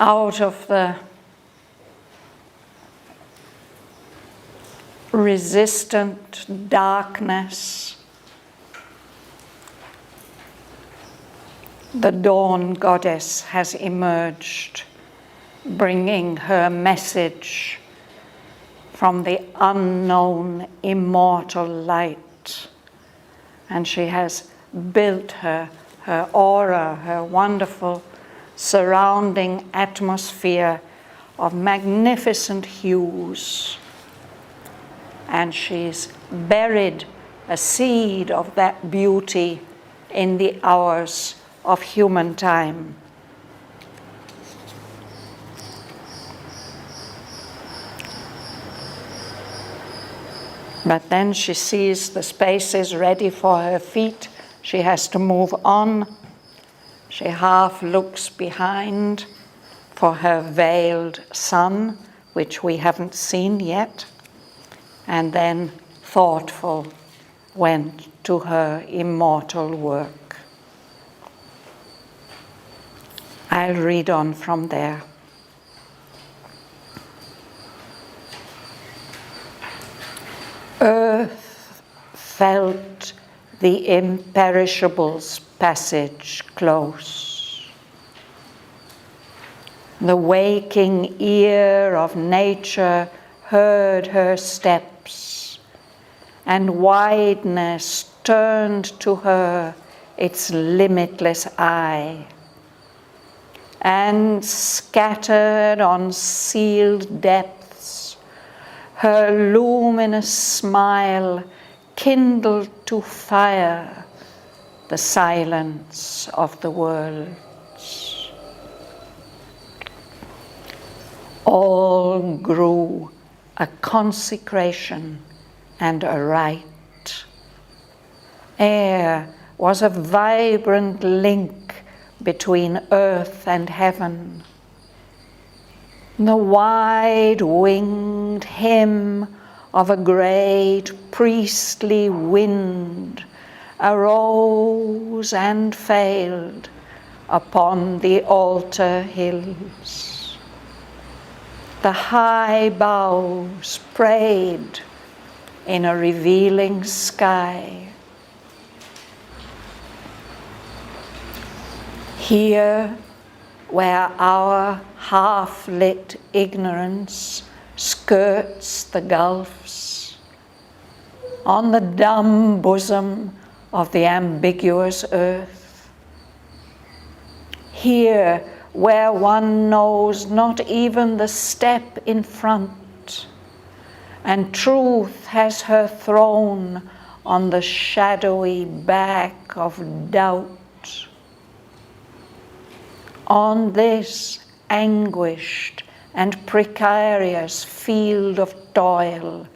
out of the resistant darkness, the dawn goddess has emerged, bringing her message from the unknown immortal light. And she has built her aura, her wonderful surrounding atmosphere of magnificent hues. And she's buried a seed of that beauty in the hours of human time. But then she sees the space is ready for her feet. She has to move on. She half looks behind for her veiled son, which we haven't seen yet, and then thoughtful went to her immortal work. I'll read on from there. Earth felt the imperishable's passage close. The waking ear of nature heard her steps, and wideness turned to her its limitless eye, and scattered on sealed depths, her luminous smile kindled to fire the silence of the worlds. All grew a consecration and a rite. Air was a vibrant link between earth and heaven. The wide-winged hymn of a great priestly wind arose and failed upon the altar hills. The high boughs prayed in a revealing sky. Here, where our half-lit ignorance skirts the gulfs, on the dumb bosom of the ambiguous earth, here where one knows not even the step in front, and truth has her throne on the shadowy back of doubt. On this anguished and precarious field of toil,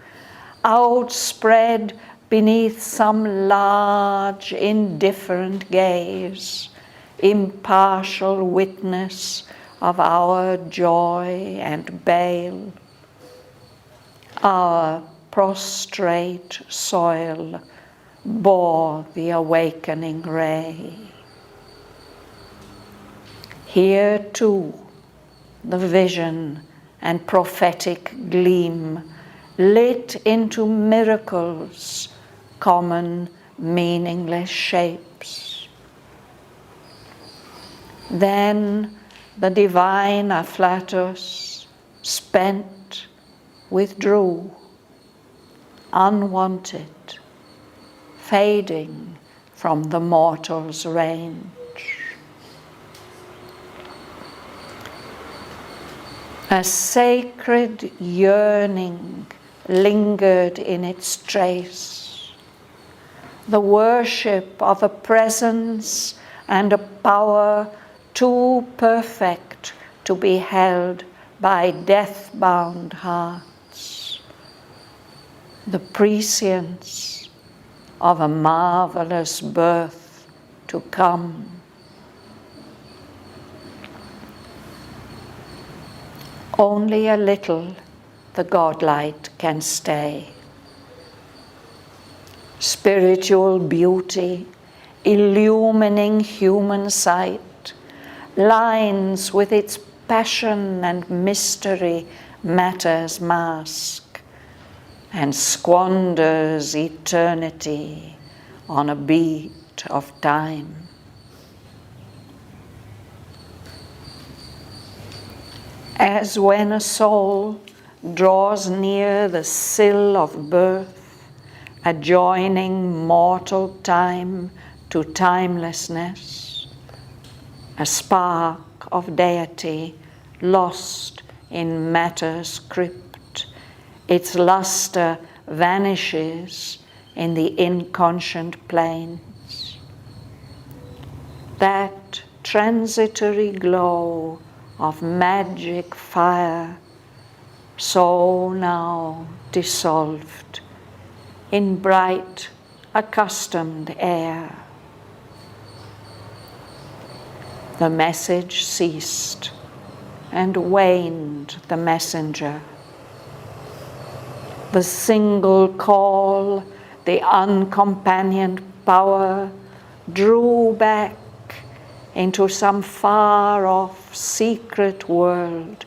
outspread beneath some large, indifferent gaze, impartial witness of our joy and bale, our prostrate soil bore the awakening ray. Here too, the vision and prophetic gleam lit into miracles, common, meaningless shapes. Then the divine afflatus, spent, withdrew, unwanted, fading from the mortal's range. A sacred yearning lingered in its trace, the worship of a presence and a power too perfect to be held by death-bound hearts, the prescience of a marvelous birth to come. Only a little the godlight can stay. Spiritual beauty, illumining human sight, lines with its passion and mystery matter's mask, and squanders eternity on a beat of time. As when a soul draws near the sill of birth, adjoining mortal time to timelessness, a spark of deity lost in matter's crypt, its luster vanishes in the inconscient plains. That transitory glow of magic fire, so now dissolved in bright, accustomed air. The message ceased, and waned the messenger. The single call, the uncompanioned power, drew back into some far-off secret world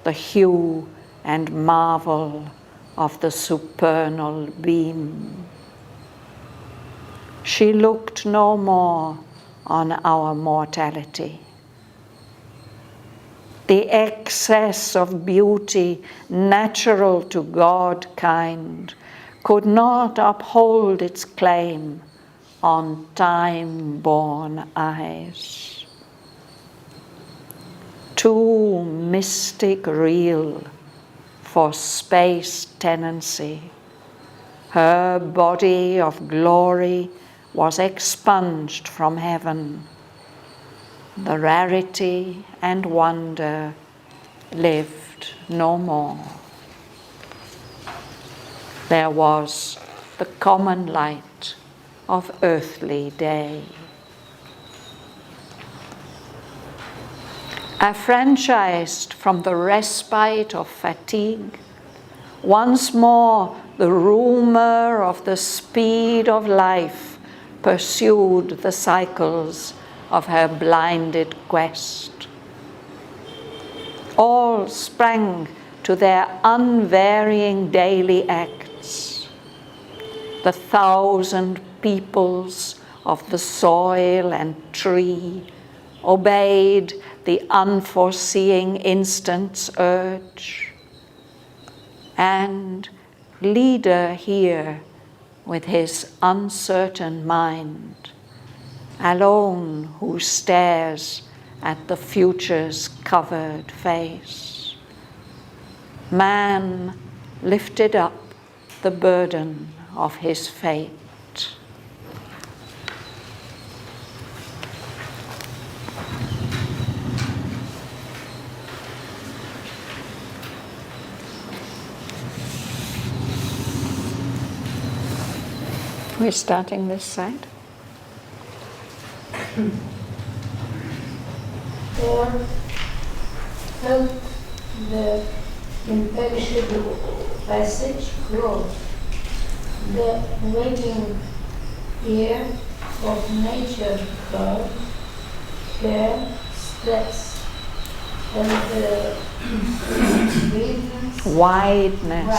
the hue and marvel of the supernal beam. She looked no more on our mortality. The excess of beauty natural to God-kind could not uphold its claim on time-born eyes. Too mystic real for space tenancy, her body of glory was expunged from heaven. The rarity and wonder lived no more. There was the common light of earthly day. Affranchised from the respite of fatigue, once more the rumor of the speed of life pursued the cycles of her blinded quest. All sprang to their unvarying daily acts. The 1,000 peoples of the soil and tree obeyed the unforeseeing instant's urge. And leader here with his uncertain mind, alone who stares at the future's covered face. Man lifted up the burden of his fate. We're starting this side. Or felt the imperishable passage close, the waiting ear of nature heard her steps, and the wideness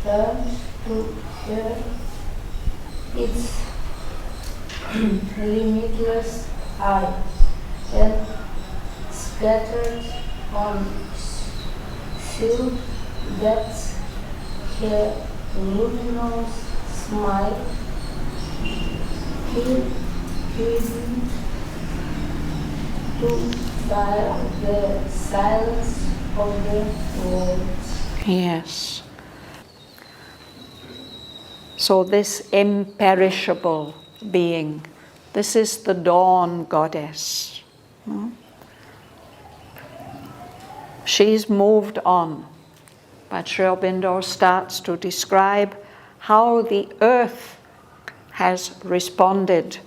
turned to her its limitless eye, and scattered on sealed depths her luminous smile, hidden to the silence of the world. Yes. So this imperishable being, this is the dawn goddess. She's moved on, but Aurobindo starts to describe how the earth has responded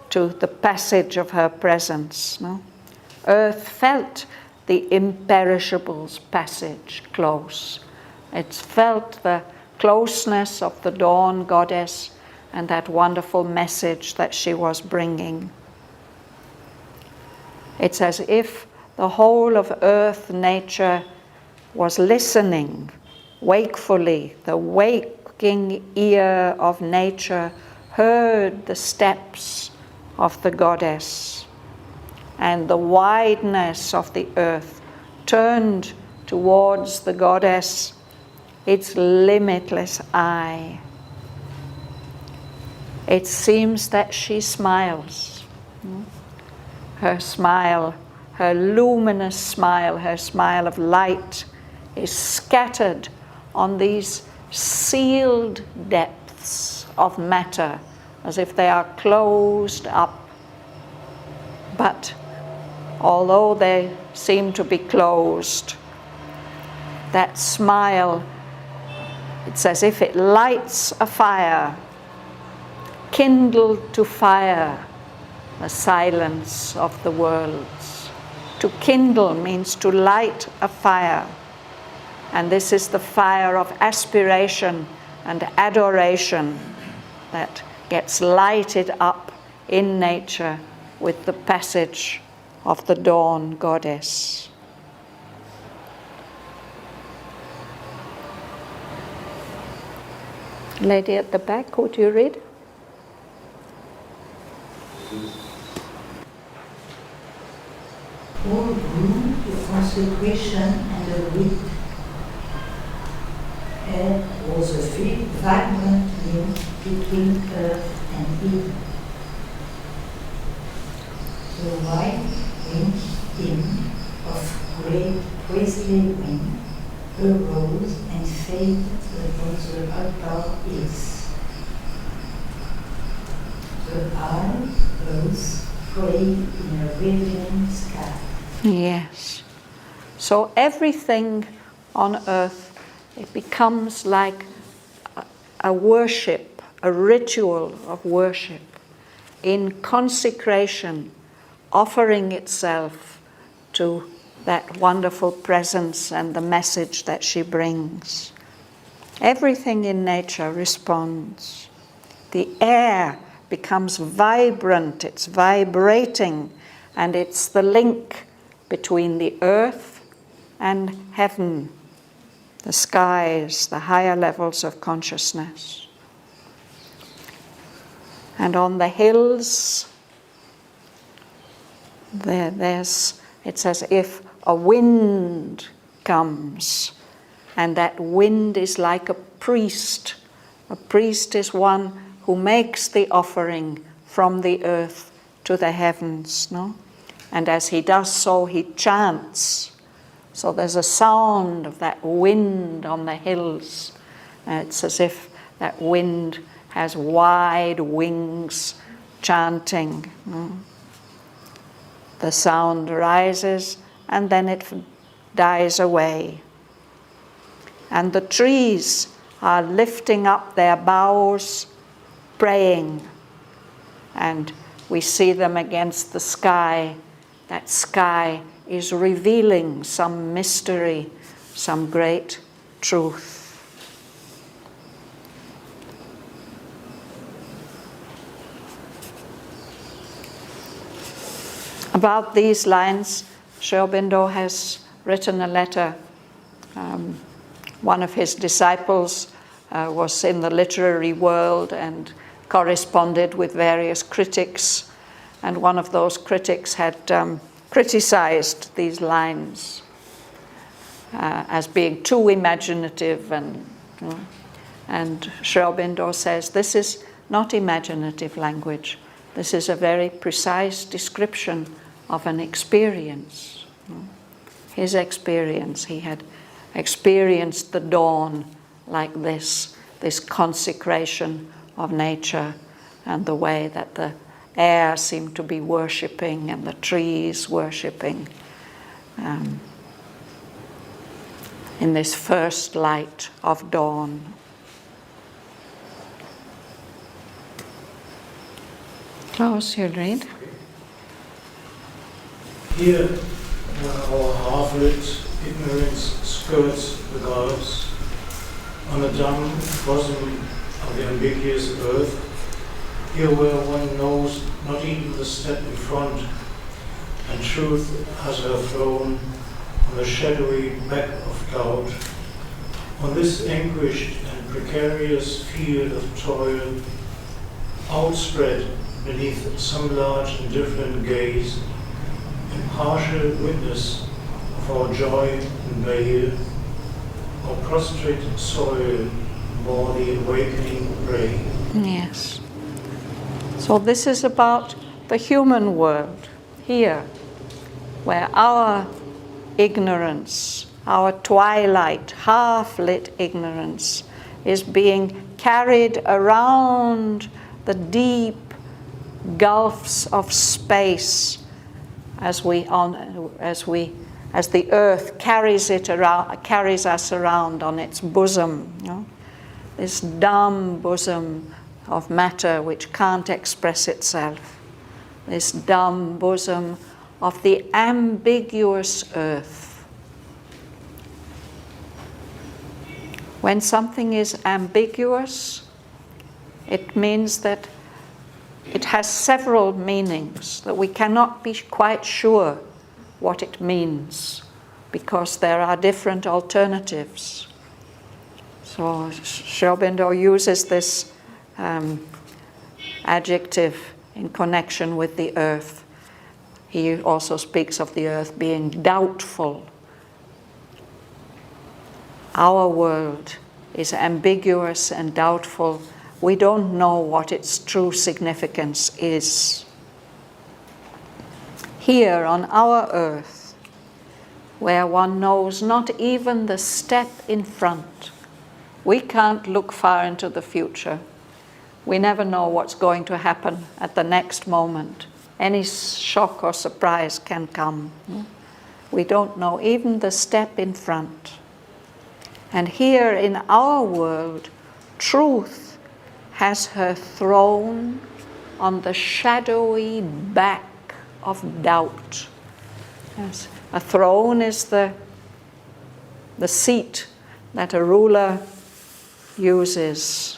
to the passage of her presence. Earth felt the imperishable's passage close. It's felt the closeness of the dawn goddess and that wonderful message that she was bringing. It's as if the whole of earth, nature, was listening wakefully. The waking ear of nature heard the steps of the goddess, and the wideness of the earth turned towards the goddess its limitless eye. It seems that she smiles. Her smile, her luminous smile, her smile of light, is scattered on these sealed depths of matter, as if they are closed up. But although they seem to be closed, that smile, it's as if it lights a fire, kindled to fire the silence of the worlds. To kindle means to light a fire. And this is the fire of aspiration and adoration that gets lighted up in nature with the passage of the dawn goddess. Lady at the back, would you read? All grew to consecration and the rite. Air was a free, vibrant link between earth and Eden. The white winged hymn of great priestly wind arose and faded upon the altar is. The eye rose prayed in a radiant sky. Yes. So everything on earth, it becomes like a worship, a ritual of worship, in consecration, offering itself to that wonderful presence and the message that she brings. Everything in nature responds. The air becomes vibrant, it's vibrating, and it's the link between the earth and heaven, the skies, the higher levels of consciousness. And on the hills, it's as if a wind comes, and that wind is like a priest. A priest is one who makes the offering from the earth to the heavens, no? And as he does so, he chants. So there's a sound of that wind on the hills. It's as if that wind has wide wings chanting. The sound rises and then it dies away. And the trees are lifting up their boughs, praying. And we see them against the sky. That sky is revealing some mystery, some great truth. About these lines, Aurobindo has written a letter. One of his disciples was in the literary world and corresponded with various critics, and one of those critics had criticized these lines as being too imaginative, and Aurobindo says this is not imaginative language. This is a very precise description of an experience. His experience, he had experienced the dawn like this consecration of nature, and the way that the air seemed to be worshipping and the trees worshipping in this first light of dawn. Klaus, you'll read. Here, our half-lit ignorance skirts the gulfs, on the dumb bosom of the ambiguous earth, here where one knows not even the step in front, and truth has her throne on the shadowy back of doubt. On this anguished and precarious field of toil, outspread beneath some large indifferent gaze, impartial witness of our joy and bale, our prostrate soil bore the awakening ray. Yes. So this is about the human world here, where our ignorance, our twilight, half-lit ignorance, is being carried around the deep gulfs of space as the earth carries us around on its bosom, you know? This dumb bosom of matter which can't express itself, this dumb bosom of the ambiguous earth. When something is ambiguous, it means that it has several meanings, that we cannot be quite sure what it means because there are different alternatives. So Aurobindo uses this adjective in connection with the earth. He also speaks of the earth being doubtful. Our world is ambiguous and doubtful. We don't know what its true significance is. Here on our earth, where one knows not even the step in front, we can't look far into the future. We never know what's going to happen at the next moment. Any shock or surprise can come. We don't know even the step in front. And here in our world, truth has her throne on the shadowy back of doubt. Yes. A throne is the seat that a ruler uses.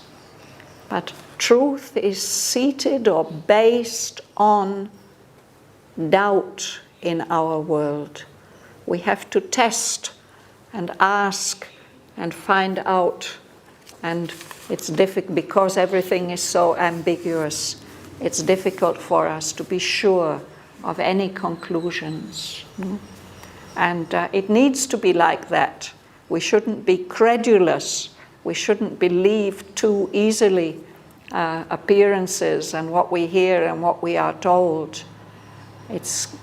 But truth is seated or based on doubt in our world. We have to test and ask and find out. And it's difficult because everything is so ambiguous. It's difficult for us to be sure of any conclusions. And it needs to be like that. We shouldn't be credulous. We shouldn't believe too easily appearances and what we hear and what we are told. It's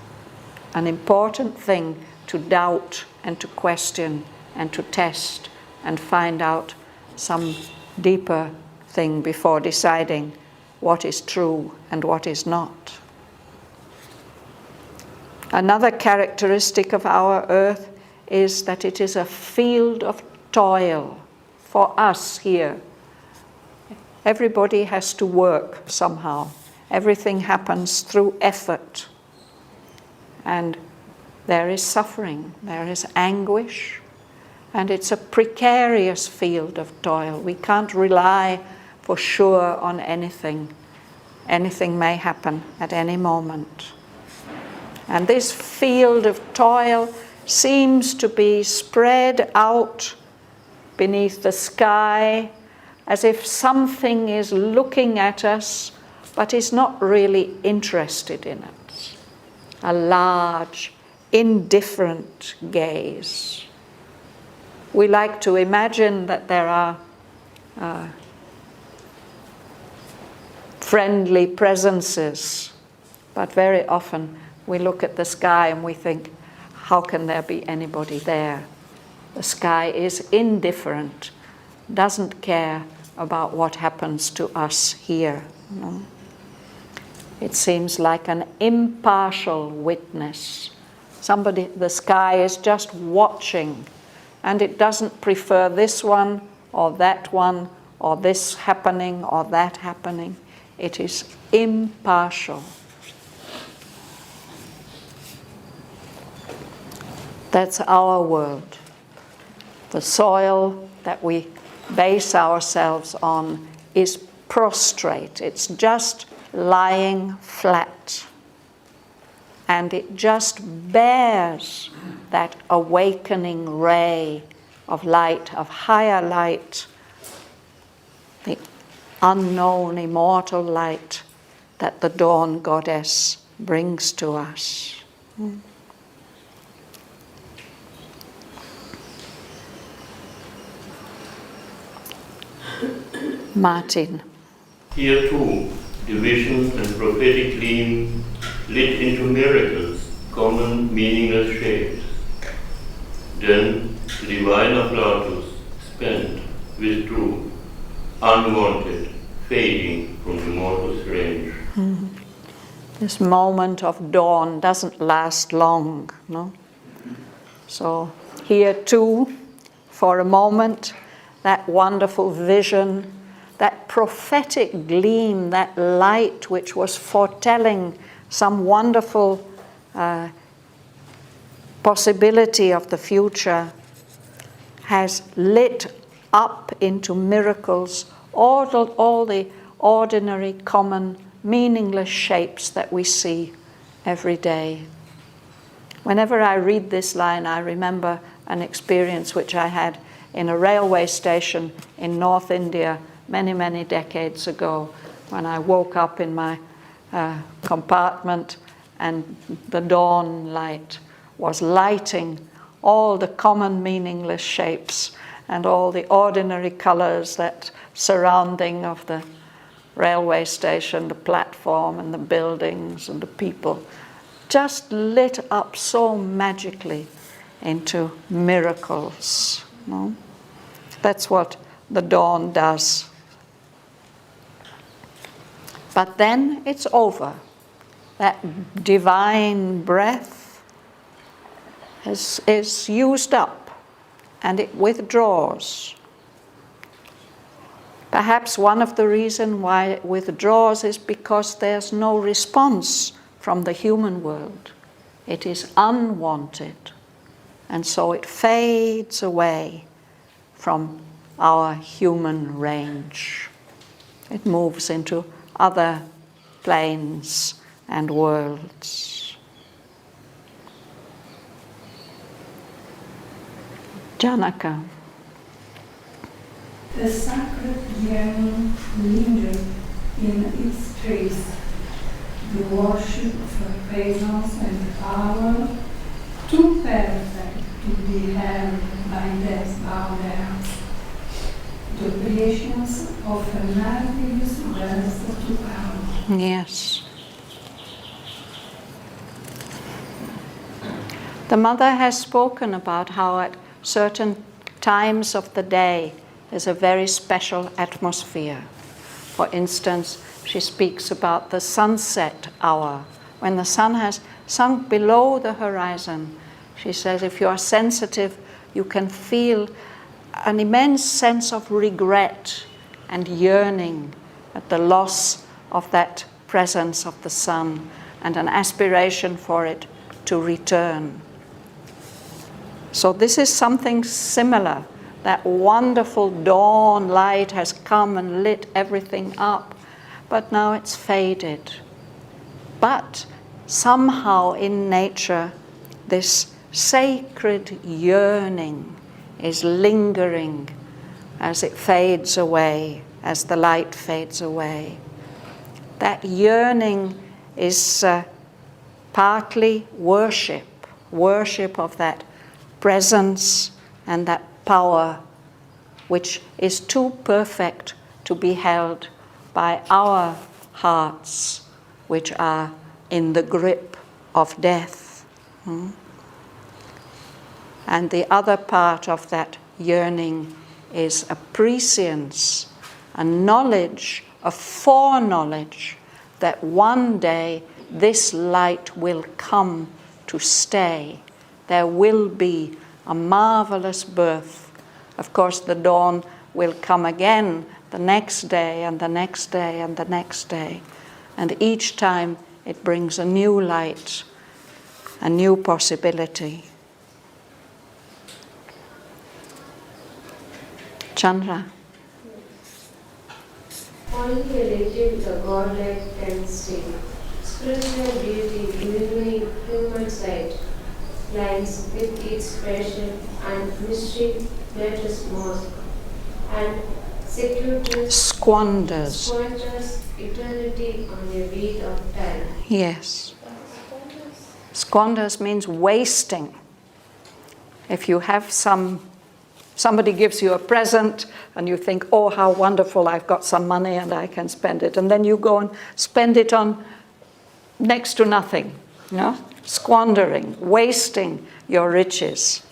an important thing to doubt and to question and to test and find out some deeper thing before deciding what is true and what is not. Another characteristic of our earth is that it is a field of toil for us here. Everybody has to work somehow. Everything happens through effort. And there is suffering, there is anguish, and it's a precarious field of toil. We can't rely for sure on anything. Anything may happen at any moment. And this field of toil seems to be spread out beneath the sky as if something is looking at us but is not really interested in it. A large, indifferent gaze. We like to imagine that there are friendly presences, but very often we look at the sky and we think, how can there be anybody there? The sky is indifferent, doesn't care about what happens to us here. No? It seems like an impartial witness. The sky is just watching, and it doesn't prefer this one or this happening or that happening. It is impartial. That's our world. The soil that we base ourselves on is prostrate. It's just lying flat. and it just bears that awakening ray of light, of higher light, the unknown immortal light that the dawn goddess brings to us. Martin. Here too, the vision and prophetic gleam lit into miracles, common meaningless shapes. Then the divine afflatus, spent, withdrew, unwanted, fading from the mortal's range. This moment of dawn doesn't last long, no? So here too, for a moment, that wonderful vision, that prophetic gleam, that light which was foretelling some wonderful possibility of the future, has lit up into miracles all the ordinary, common, meaningless shapes that we see every day. Whenever I read this line, I remember an experience which I had in a railway station in North India many, many decades ago, when I woke up in my compartment and the dawn light was lighting all the common meaningless shapes and all the ordinary colors that surrounding of the railway station, the platform and the buildings and the people, just lit up so magically into miracles. No? That's what the dawn does. But then it's over. That divine breath is used up and it withdraws. Perhaps one of the reasons why it withdraws is because there's no response from the human world. It is unwanted, and so it fades away from our human range. It moves into other planes and worlds. Janaka. The sacred yearning lingered in its trace, the worship of her presence and power, too perfect to be held by death's boundaries. The patience of an ambiguous birth to come. Yes. The mother has spoken about how at certain times of the day there's a very special atmosphere. For instance, she speaks about the sunset hour, when the sun has sunk below the horizon. She says if you are sensitive, you can feel an immense sense of regret and yearning at the loss of that presence of the sun and an aspiration for it to return. So this is something similar. That wonderful dawn light has come and lit everything up, but now it's faded. But somehow in nature, this sacred yearning is lingering as it fades away, as the light fades away. That yearning is partly worship of that presence and that power which is too perfect to be held by our hearts, which are in the grip of death. And the other part of that yearning is a prescience, a knowledge, a foreknowledge that one day this light will come to stay. There will be a marvelous birth. Of course, the dawn will come again the next day and the next day and the next day. And each time it brings a new light, a new possibility. Chandra. Only a little the godlike can stay. spiritual beauty illuminating human sight, lines with its passion and mystery letters mosque, and squanders eternity on a beat of time. Yes. Squanders means wasting. If you have somebody gives you a present and you think, oh, how wonderful, I've got some money and I can spend it. And then you go and spend it on next to nothing, you know? Squandering, wasting your riches.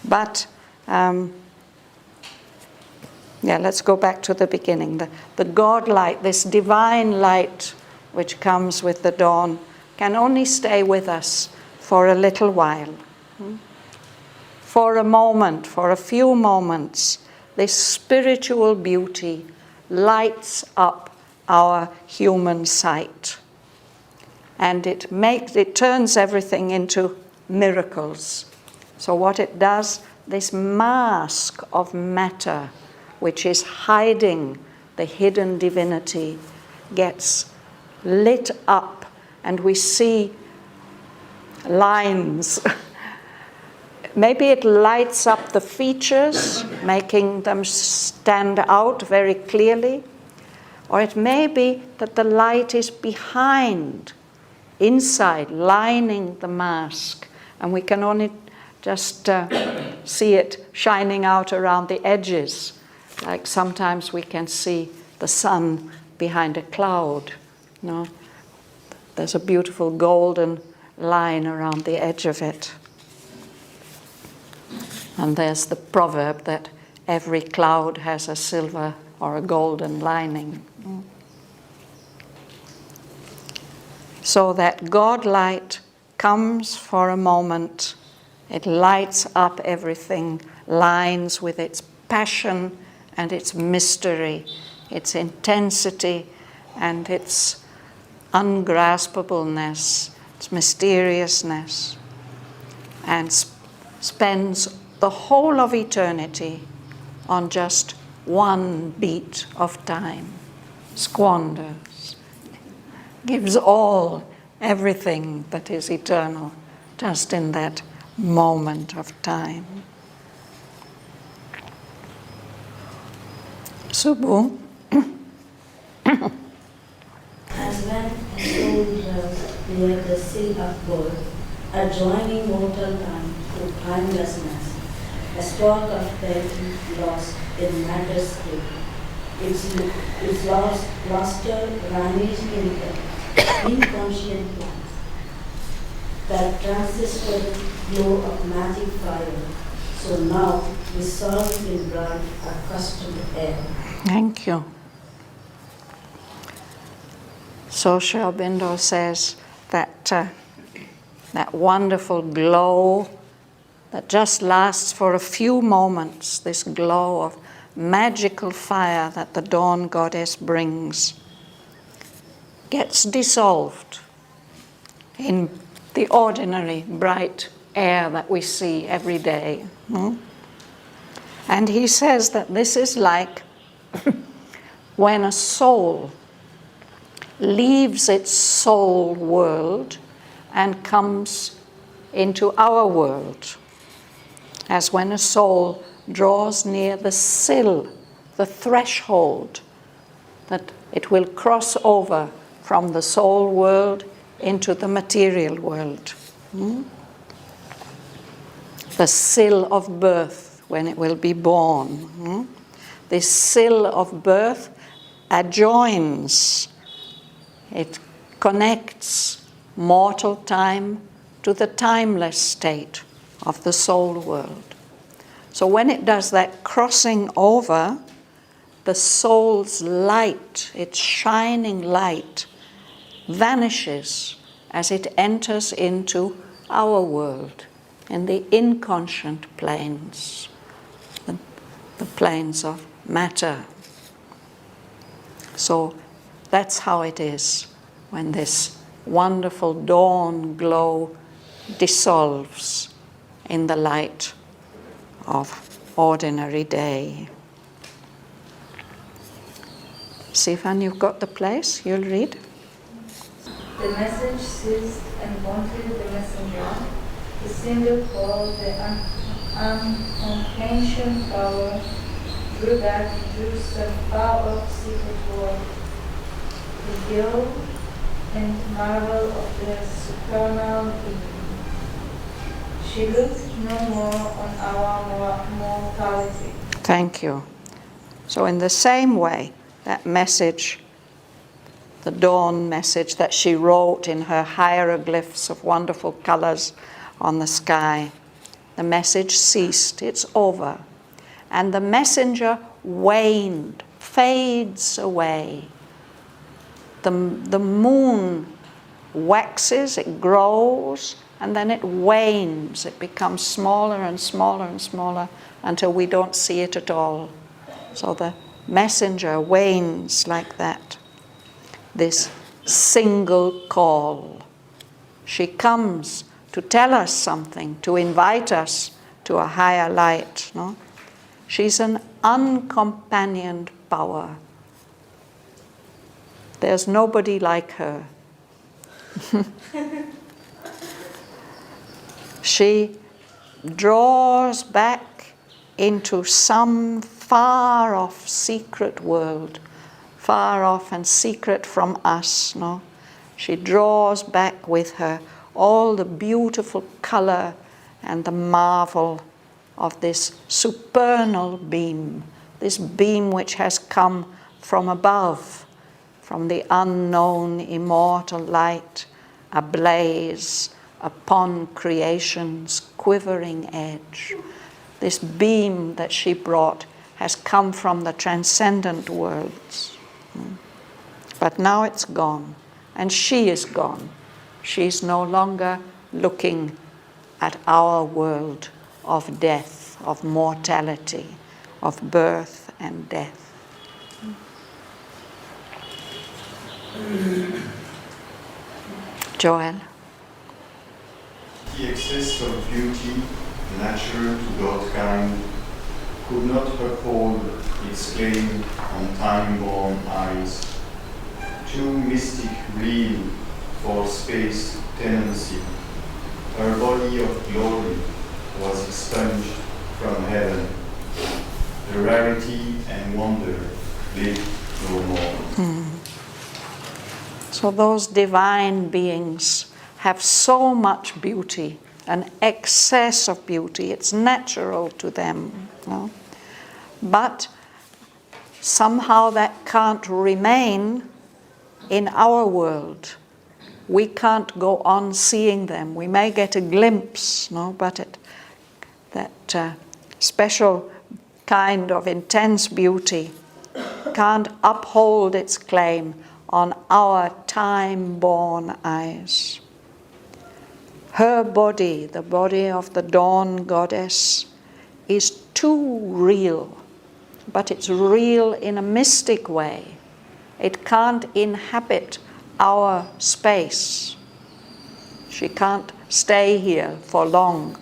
But, let's go back to the beginning. The God light, this divine light which comes with the dawn, can only stay with us for a little while. For a moment, for a few moments, this spiritual beauty lights up our human sight. And it turns everything into miracles. So what it does, this mask of matter, which is hiding the hidden divinity, gets lit up, and we see lines. Maybe it lights up the features, making them stand out very clearly. Or it may be that the light is behind, inside, lining the mask, and we can only just see it shining out around the edges. Like sometimes we can see the sun behind a cloud. You know? There's a beautiful golden line around the edge of it. And there's the proverb that every cloud has a silver or a golden lining. So that God light comes for a moment. It lights up everything, lines with its passion and its mystery, its intensity and its ungraspableness, its mysteriousness, and spends the whole of eternity on just one beat of time, squanders, gives everything that is eternal, just in that moment of time. Subbu? As when a soul dwells near the sea of birth, adjoining mortal time to timelessness, a spark of deity lost in matter's state. Its luster vanished in the inconscient light. That transistor glow of magic fire, so now dissolved in bright accustomed air. Thank you. So Aurobindo says that that wonderful glow that just lasts for a few moments, this glow of magical fire that the dawn goddess brings, gets dissolved in the ordinary bright air that we see every day. And he says that this is like when a soul leaves its soul world and comes into our world, as when a soul draws near the sill, the threshold, that it will cross over from the soul world into the material world. The sill of birth, when it will be born. This sill of birth adjoins, it connects mortal time to the timeless state of the soul world. So when it does that crossing over, the soul's light, its shining light, vanishes as it enters into our world, in the inconscient planes, the planes of matter. So that's how it is when this wonderful dawn glow dissolves in the light of ordinary day. Sivan, you've got the place? You'll read. The The message ceased and wanted the messenger. The symbol called the unconscious power drew back into some far-off secret world. The view and marvel of the supernal being. She looked no more on our mortality. Thank you. So in the same way, that message, the dawn message that she wrote in her hieroglyphs of wonderful colors on the sky, the message ceased, it's over. And the messenger waned, fades away. The moon waxes, it grows, and then it wanes. It becomes smaller and smaller and smaller until we don't see it at all. So the messenger wanes like that. This single call. She comes to tell us something, to invite us to a higher light. No? She's an uncompanioned power. There's nobody like her. She draws back into some far-off secret world, far off and secret from us. No? She draws back with her all the beautiful color and the marvel of this supernal beam, this beam which has come from above, from the unknown immortal light, ablaze upon creation's quivering edge. This beam that she brought has come from the transcendent worlds. But now it's gone, and she is gone. She's no longer looking at our world of death, of mortality, of birth and death. Joel? The excess of beauty, natural to Godkind, could not uphold its claim on time-born eyes. Too mystic real for space tenancy, her body of glory was expunged from heaven. The rarity and wonder lived no more. So those divine beings have so much beauty, an excess of beauty. It's natural to them. No? But somehow that can't remain in our world. We can't go on seeing them. We may get a glimpse, no? But that special kind of intense beauty can't uphold its claim on our time-born eyes. Her body, the body of the dawn goddess, is too real, but it's real in a mystic way. It can't inhabit our space. She can't stay here for long.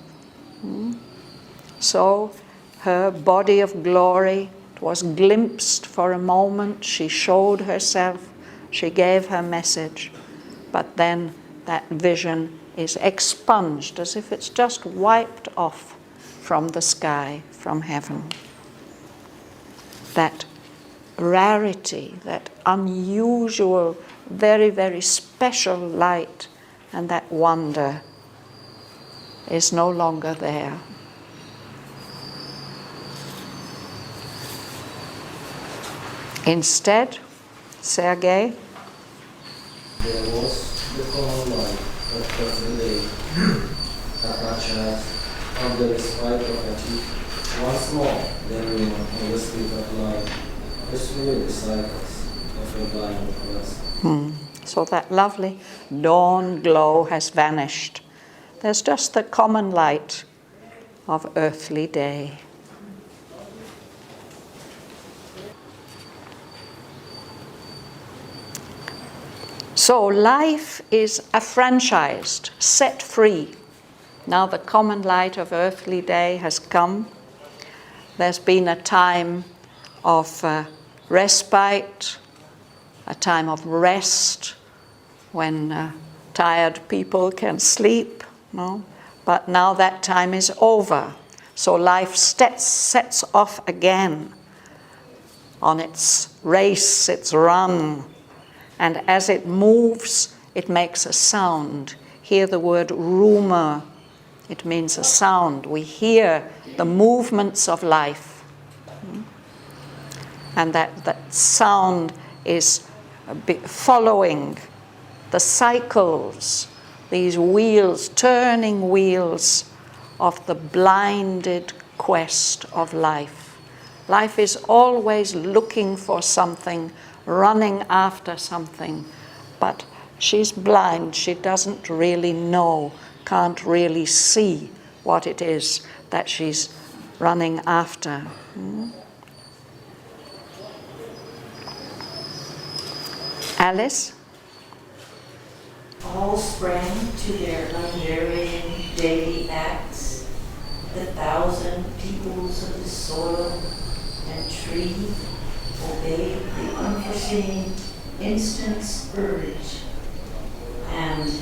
So her body of glory was glimpsed for a moment. She showed herself. She gave her message. But then that vision is expunged as if it's just wiped off from the sky, from heaven. That rarity, that unusual, very, very special light and that wonder is no longer there. Instead, Sergei? There was the common light of present day, that much as, on the respite of a chief, once more the moon on the street of light, pursuing the cycles of a blind quest. So that lovely dawn glow has vanished. There's just the common light of earthly day. So life is affranchised, set free. Now the common light of earthly day has come. There's been a time of respite, a time of rest, when tired people can sleep, no? But now that time is over. So life sets off again on its race, its run. And as it moves, it makes a sound. Hear the word rumor. It means a sound. We hear the movements of life. And that sound is following the cycles, these wheels, turning wheels of the blinded quest of life. Life is always looking for something, running after something, but she's blind. She doesn't really know, can't really see what it is that she's running after. Alice? All sprang to their unvarying daily acts, the thousand peoples of the soil and tree obeyed the unforeseen instant's urge, and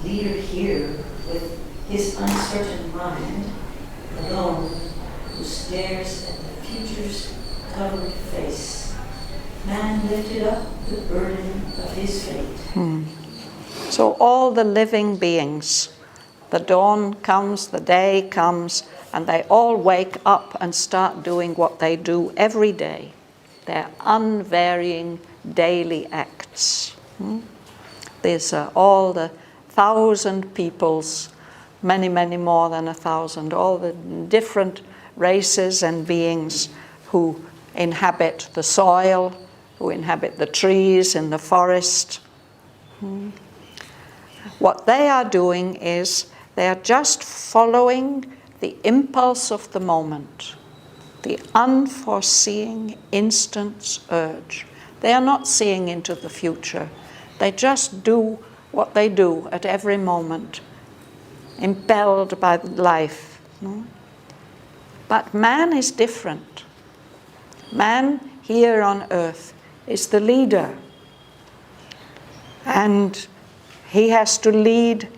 leader here with his uncertain mind, alone, who stares at the future's covered face, man lifted up the burden of his fate. So all the living beings, the dawn comes, the day comes, and they all wake up and start doing what they do every day. Their unvarying daily acts. There's all the 1,000 peoples, many, many more than 1,000, all the different races and beings who inhabit the soil, who inhabit the trees in the forest. What they are doing is they are just following the impulse of the moment, the unforeseeing instant's urge. They are not seeing into the future. They just do what they do at every moment, impelled by life. But man is different. Man here on earth is the leader. And he has to lead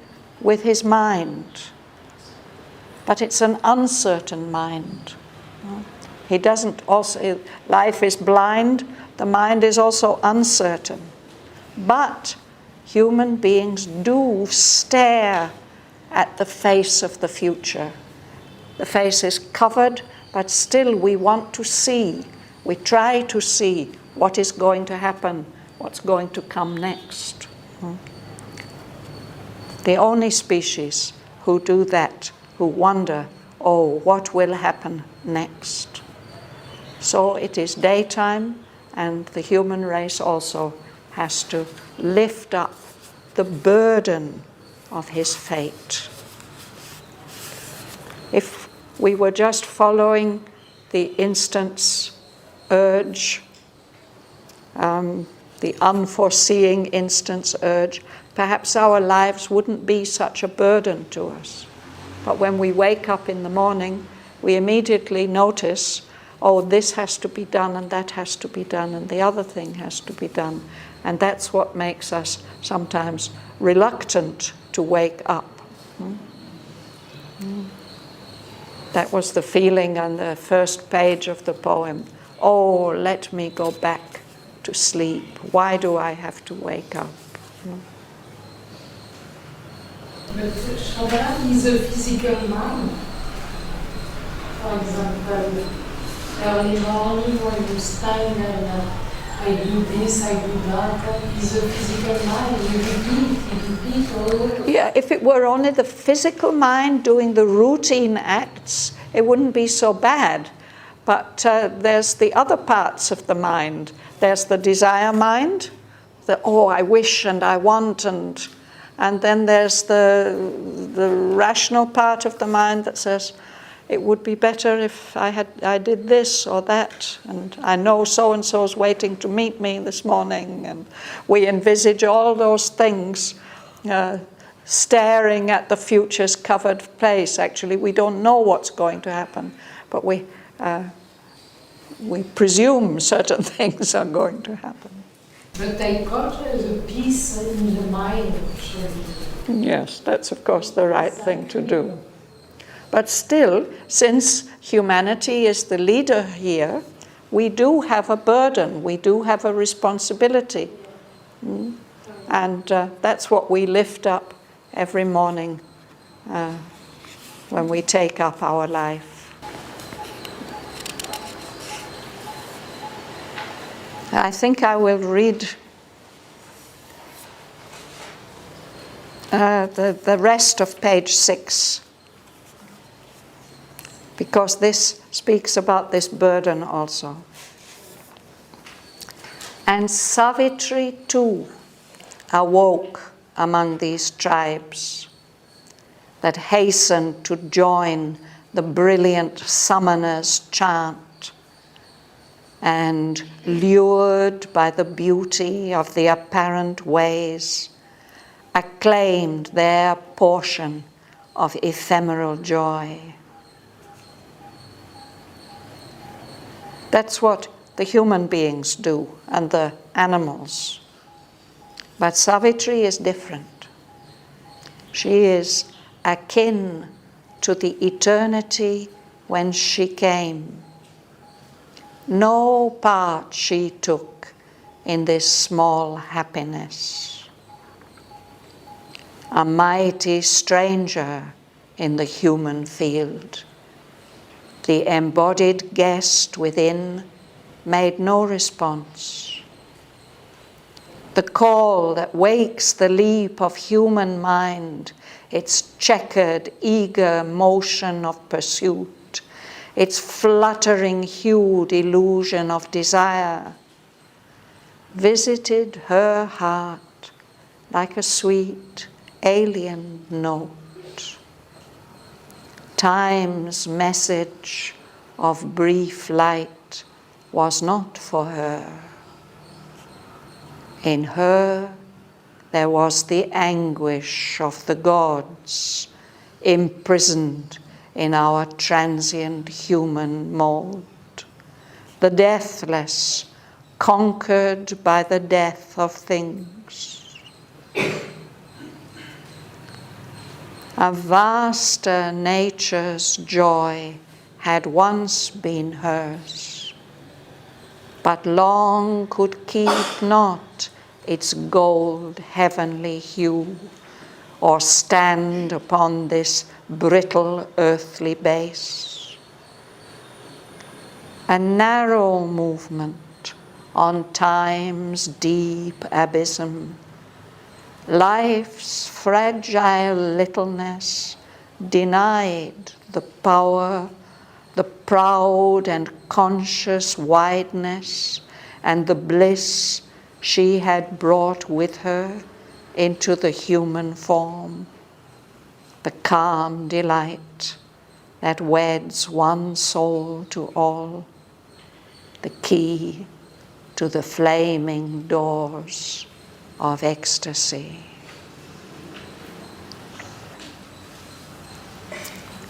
with his mind. But it's an uncertain mind. He doesn't also, life is blind, the mind is also uncertain. But human beings do stare at the face of the future. The face is covered, but still we want to see. We try to see what is going to happen, what's going to come next. The only species who do that, who wonder, oh, what will happen next? So it is daytime, and the human race also has to lift up the burden of his fate. If we were just following the instant's urge, the unforeseeing instant's urge, perhaps our lives wouldn't be such a burden to us. But when we wake up in the morning, we immediately notice, oh, this has to be done, and that has to be done, and the other thing has to be done. And that's what makes us sometimes reluctant to wake up. That was the feeling on the first page of the poem. Oh, let me go back to sleep. Why do I have to wake up? But Shraddhavan is a physical mind. For example, early morning when you stand and I do this, I do that, is a physical mind. You repeat all. Yeah, if it were only the physical mind doing the routine acts, it wouldn't be so bad. But there's the other parts of the mind. There's the desire mind, the oh, I wish and I want, and then there's the rational part of the mind that says, it would be better if I did this or that, and I know so-and-so is waiting to meet me this morning, and we envisage all those things, staring at the future's covered place. Actually, we don't know what's going to happen, but we presume certain things are going to happen. But I got the peace in the mind. Yes, that's of course the right thing to do. But still, since humanity is the leader here, we do have a burden, we do have a responsibility. And that's what we lift up every morning when we take up our life. I think I will read the rest of page 6, because this speaks about this burden also. And Savitri too awoke among these tribes that hastened to join the brilliant summoner's chant, and lured by the beauty of the apparent ways, acclaimed their portion of ephemeral joy. That's what the human beings do, and the animals. But Savitri is different. She is akin to the eternity when she came. No part she took in this small happiness. A mighty stranger in the human field, the embodied guest within made no response. The call that wakes the leap of human mind, its checkered, eager motion of pursuit, its fluttering hued illusion of desire, visited her heart like a sweet alien note. Time's message of brief light was not for her. In her there was the anguish of the gods, imprisoned in our transient human mold, the deathless, conquered by the death of things. A vaster nature's joy had once been hers, but long could keep not its gold heavenly hue, or stand upon this brittle earthly base. A narrow movement on time's deep abysm, life's fragile littleness denied the power, the proud and conscious wideness, and the bliss she had brought with her into the human form, the calm delight that weds one soul to all, the key to the flaming doors of ecstasy.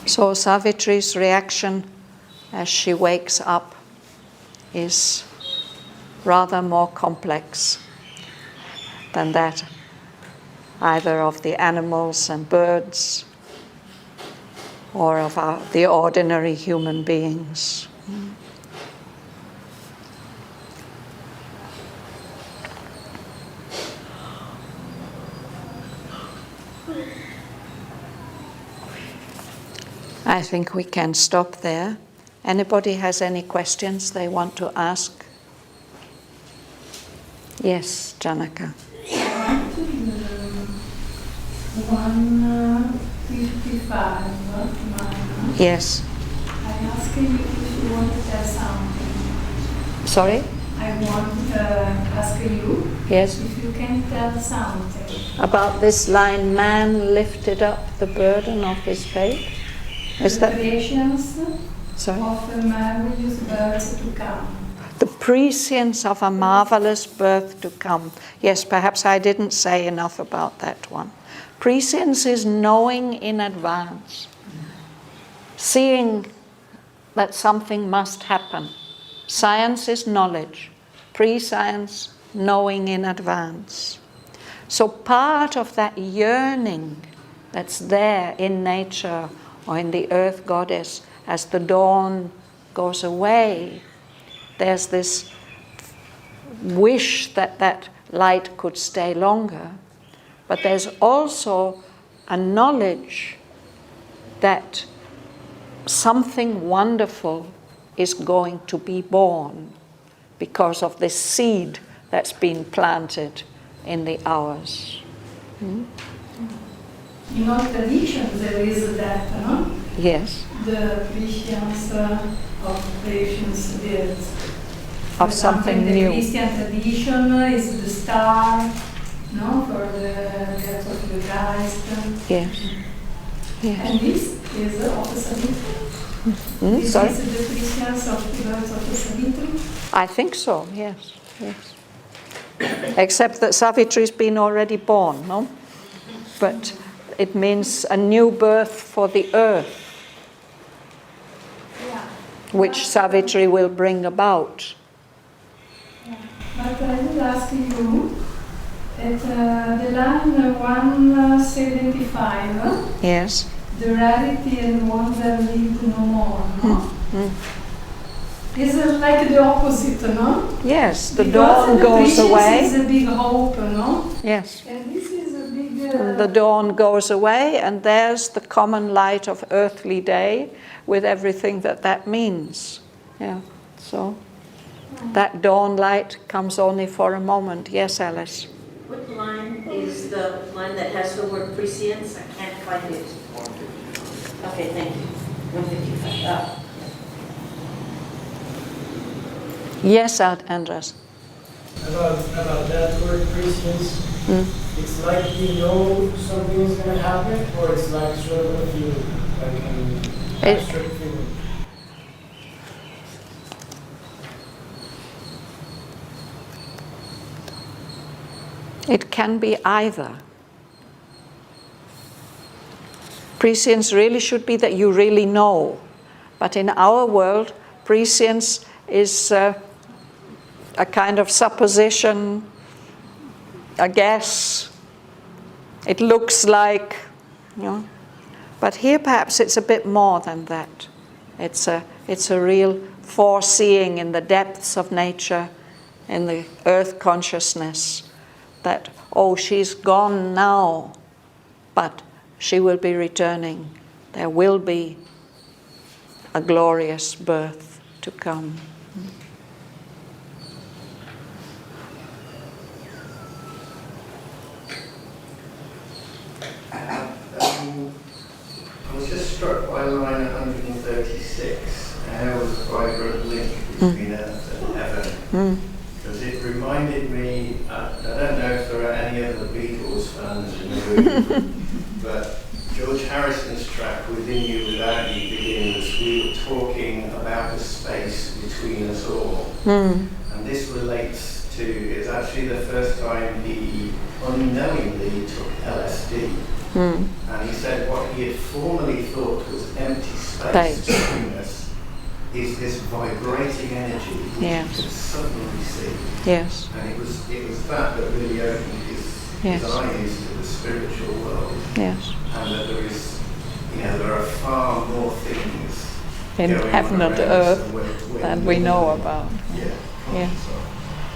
So Savitri's reaction as she wakes up is rather more complex than that either of the animals and birds or of the ordinary human beings. I think we can stop there. Anybody has any questions they want to ask? Yes, Janaka. 155. Yes. I ask you if you want to tell something. Sorry? I want to ask you Yes. if you can tell something. About this line, man lifted up the burden of his fate? Is that Patience sorry? of a marvelous birth to come. The prescience of a marvelous birth to come. Yes, perhaps I didn't say enough about that one. Prescience is knowing in advance, seeing that something must happen. Science is knowledge. Pre-science, knowing in advance. So part of that yearning that's there in nature or in the earth goddess, as the dawn goes away, there's this wish that that light could stay longer, but there's also a knowledge that something wonderful is going to be born because of this seed that's been planted in the hours. In all traditions there is that, no? Yes. The Christians of patience builds. Of something new. The Christian tradition is the star, no, for the death of the Christ. Yes. Yes. And this is of the Savitri. Sorry? This is the Christians of the birth of the Savitri. I think so, yes. Yes. Except that Savitri's been already born, no? But it means a new birth for the earth, which Savitri will bring about. But I will ask you, at the line 175, Yes. the rarity and wonder live no more, no? Is like the opposite, no? Yes, the Because dawn the goes patience away. is a big hope, no? Yes. And this is a big... The dawn goes away, and there's the common light of earthly day with everything that that means. Yeah, so that dawn light comes only for a moment. Yes, Alice? What line is the line that has the word prescience? I can't find it. Okay, thank you. 155. Yes, Andres. About that word prescience, it's like you know something is going to happen, or it's like sort of a feeling, like an abstract feeling. It can be either. Prescience really should be that you really know. But in our world, prescience is a kind of supposition, a guess. It looks like, you know. But here perhaps it's a bit more than that. It's a real foreseeing in the depths of nature, in the earth consciousness, that, oh, she's gone now, but she will be returning. There will be a glorious birth to come. I was just struck by line 136, and there was a vibrant link between earth and heaven. Because it reminded me, I don't know if there are any other Beatles fans in the room, but George Harrison's track Within You, Without You begins, we were talking about the space between us all. And this relates to, it's actually the first time he unknowingly took LSD. And he said what he had formerly thought was empty space between us is this vibrating energy which you could suddenly see. Yes. And it was that really opened his eyes to the spiritual world. Yes. And that there are far more things in heaven and earth than we know about. Yeah.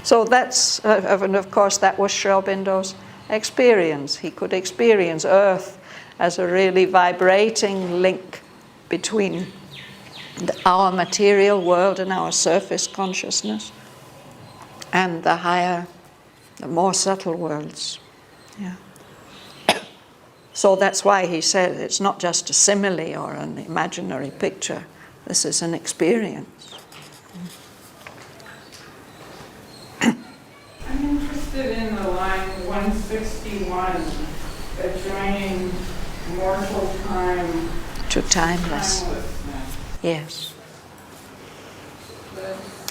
So that's, and of course that was Aurobindo's experience. He could experience earth as a really vibrating link between our material world and our surface consciousness and the higher, the more subtle worlds. Yeah. So that's why he said it's not just a simile or an imaginary picture. This is an experience. I'm interested in the line 161, adjoining mortal time to timeless. Timelessness. Yes.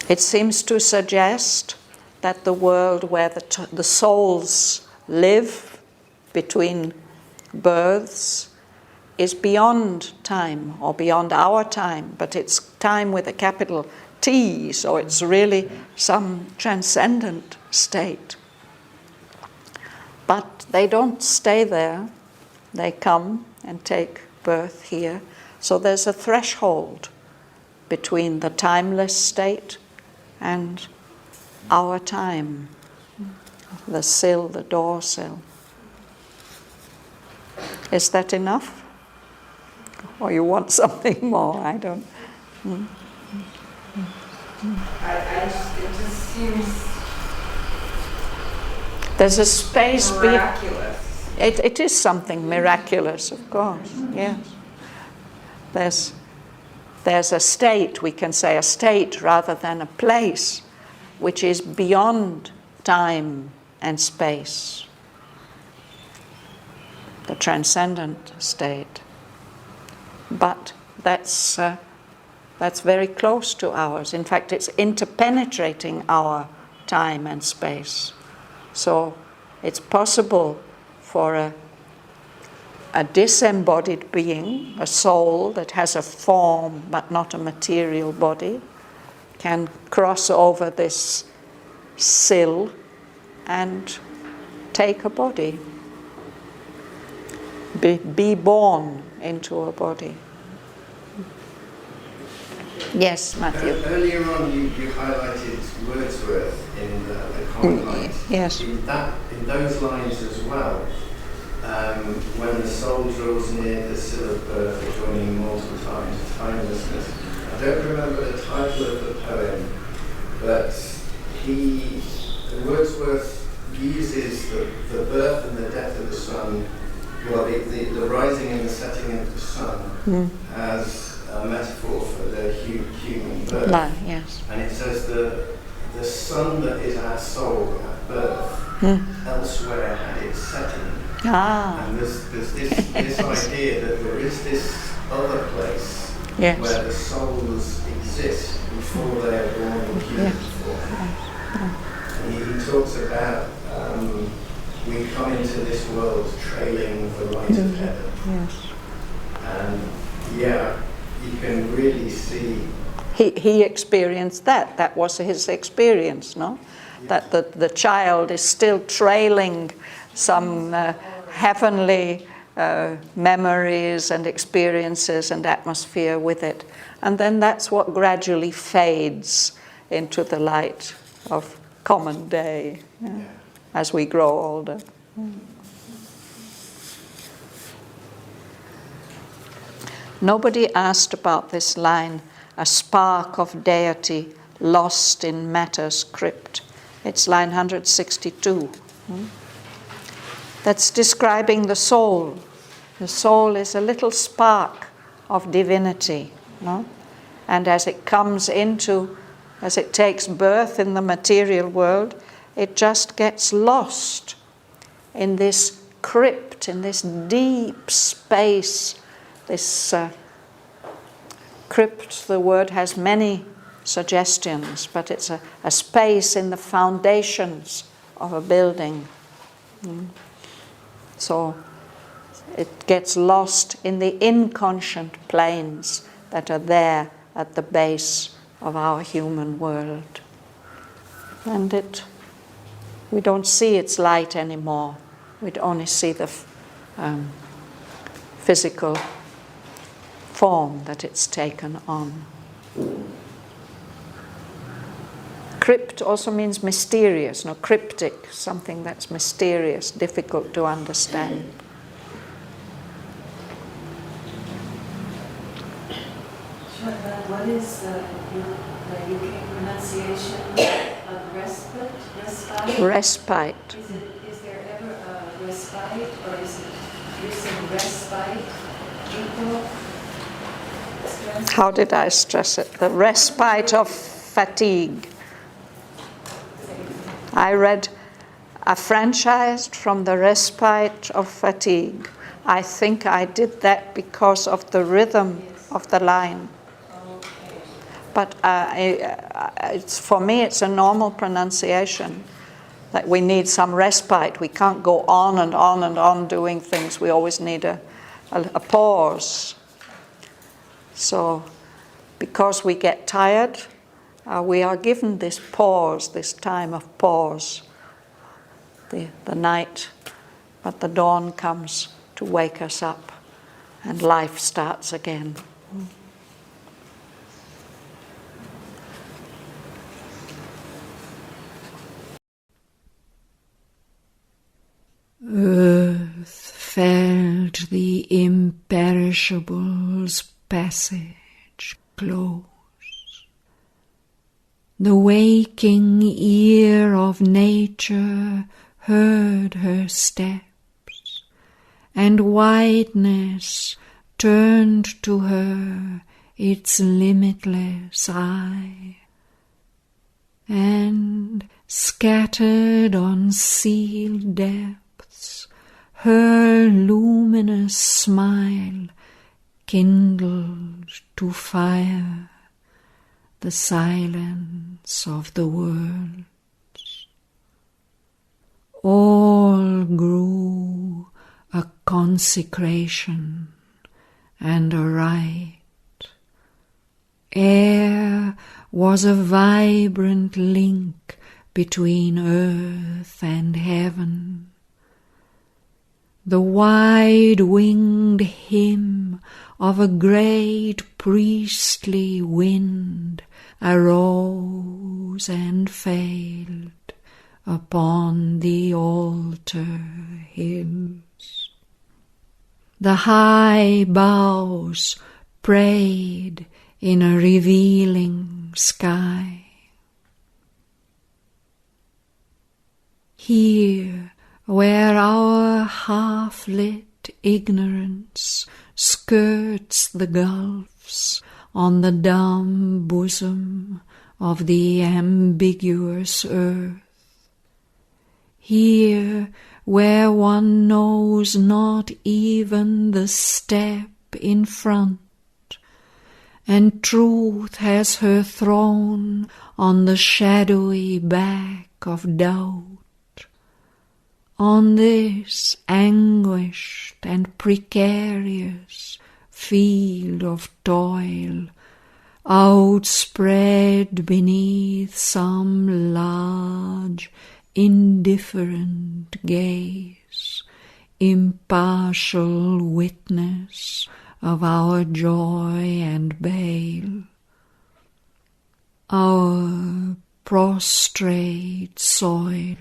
It seems to suggest that the world where the souls live between births is beyond time or beyond our time, but it's time with a capital T, so it's really some transcendent state. But they don't stay there. They come and take birth here. So there's a threshold between the timeless state and our time. The sill, the door sill. Is that enough? Or you want something more? I don't. It just seems There's a space. miraculous. It is something miraculous, of course. Yes. There's a state, we can say a state rather than a place, which is beyond time and space. The transcendent state. But that's very close to ours. In fact, it's interpenetrating our time and space. So it's possible for a disembodied being, a soul that has a form but not a material body, can cross over this sill and take a body, be born into a body. Yes, Matthew. Earlier on, you highlighted Wordsworth in the Common Light. Yes. In those lines as well, when the soul draws near the sill of birth, joining mortal time to timelessness. I don't remember the title of the poem, but Wordsworth uses the birth and the death of the sun, well, the rising and the setting of the sun, as a metaphor for the human birth. Yes. And it says the sun that is our soul at birth elsewhere had its setting. And there's this idea that there is this other place where the souls exist before they are born in human form. And he talks about we come into this world trailing the light of heaven. And you can really see. He experienced that. That was his experience, no? That the child is still trailing some heavenly memories and experiences and atmosphere with it. And then that's what gradually fades into the light of common day as we grow older. Nobody asked about this line, a spark of deity lost in matter's crypt. It's line 162. That's describing the soul. The soul is a little spark of divinity, no? And as it takes birth in the material world, it just gets lost in this crypt, in this deep space. This crypt, the word has many suggestions, but it's a space in the foundations of a building. So it gets lost in the inconscient planes that are there at the base of our human world. And we don't see its light anymore. We'd only see the physical form that it's taken on. Crypt also means mysterious, no, cryptic, something that's mysterious, difficult to understand. Shraddhavan, what is the UK pronunciation of respite? Respite. Is there ever a respite, or is it using respite equal? How did I stress it? The respite of fatigue. I read a franchised from the respite of fatigue. I think I did that because of the rhythm of the line. But for me, it's a normal pronunciation that we need some respite. We can't go on and on and on doing things. We always need a pause. So, because we get tired, we are given this pause, this time of pause, the night, but the dawn comes to wake us up and life starts again. Earth felt the imperishable's passage close. The waking ear of nature heard her steps, and wideness turned to her its limitless eye, and scattered on sealed depths her luminous smile kindled to fire the silence of the world. All grew a consecration and a rite. Air was a vibrant link between earth and heaven. The wide-winged hymn of a great priestly wind arose and failed upon the altar hills. The high boughs prayed in a revealing sky. Here, where our half-lit ignorance skirts the gulfs on the dumb bosom of the ambiguous earth, here where one knows not even the step in front, and truth has her throne on the shadowy back of doubt, on this anguished and precarious field of toil, outspread beneath some large, indifferent gaze, impartial witness of our joy and bale. Our prostrate soil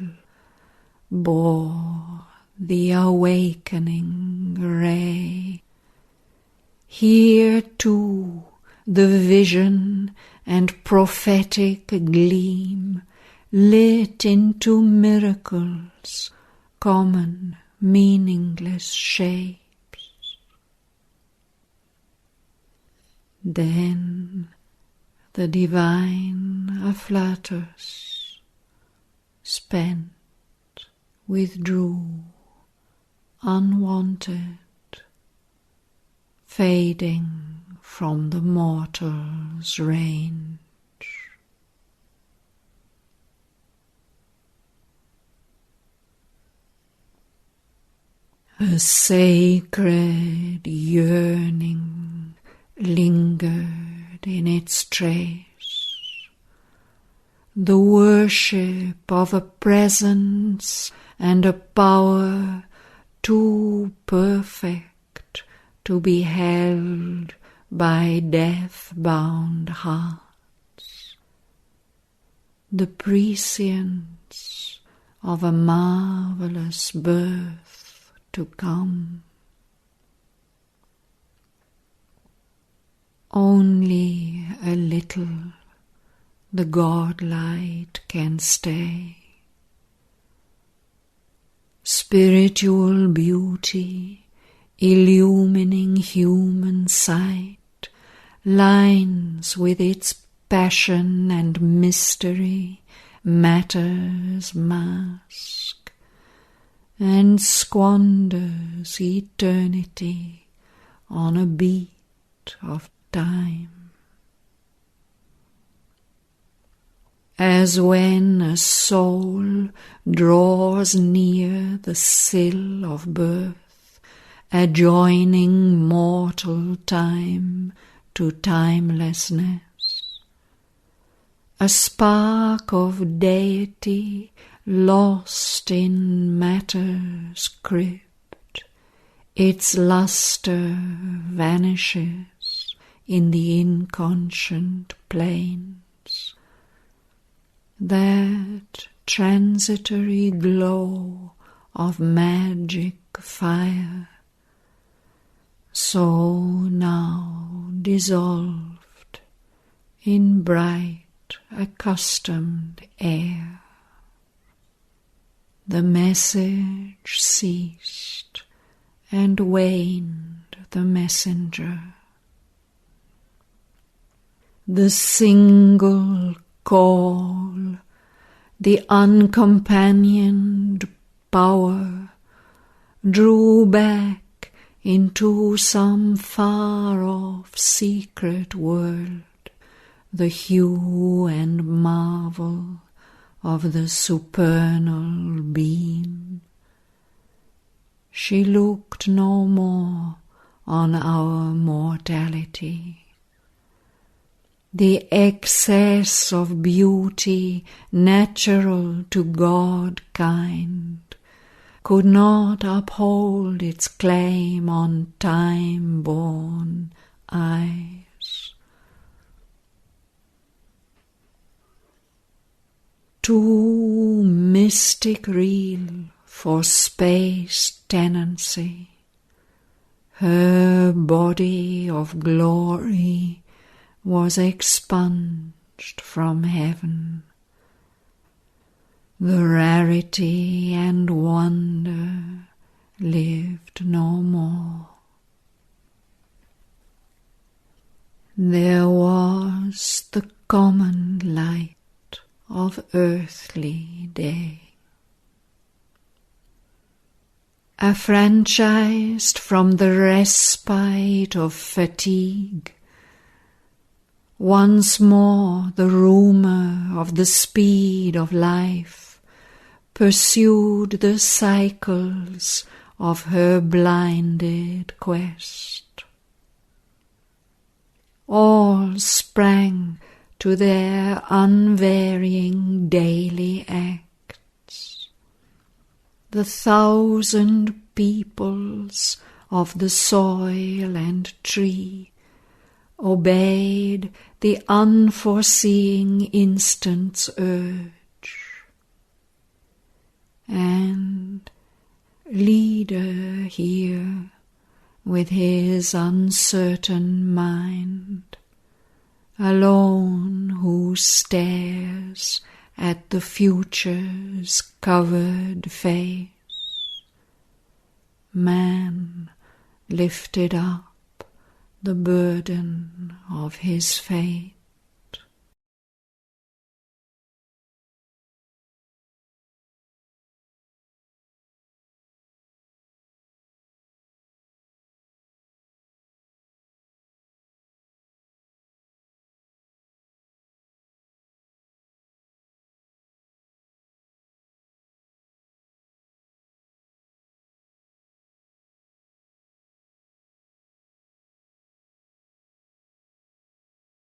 bore the awakening ray. Here too the vision and prophetic gleam lit into miracles, common, meaningless shapes. Then the divine afflatus, spent, withdrew, unwanted, fading from the mortal's range. A sacred yearning lingered in its trace, the worship of a presence and a power too perfect to be held by death-bound hearts, the prescience of a marvelous birth to come. Only a little the godlight can stay. Spiritual beauty illumining human sight lines with its passion and mystery matter's mask, and squanders eternity on a beat of time. As when a soul draws near the sill of birth, adjoining mortal time to timelessness, a spark of deity lost in matter's crypt, its luster vanishes in the inconscient plains. That transitory glow of magic fire, so now dissolved in bright accustomed air. The message ceased and waned the messenger. The single call, the uncompanioned power, drew back into some far-off secret world the hue and marvel of the supernal beam. She looked no more on our mortality. The excess of beauty natural to God-kind could not uphold its claim on time-born eyes. Too mystic real for space tenancy, her body of glory was expunged from heaven. The rarity and wonder lived no more. There was the common light of earthly day. Affranchised from the respite of fatigue, once more the rumour of the speed of life pursued the cycles of her blinded quest. All sprang to their unvarying daily acts. The thousand peoples of the soil and tree obeyed the unforeseeing instant's urge. And leader here, with his uncertain mind, alone who stares at the future's covered face, man lifted up the burden of his fate.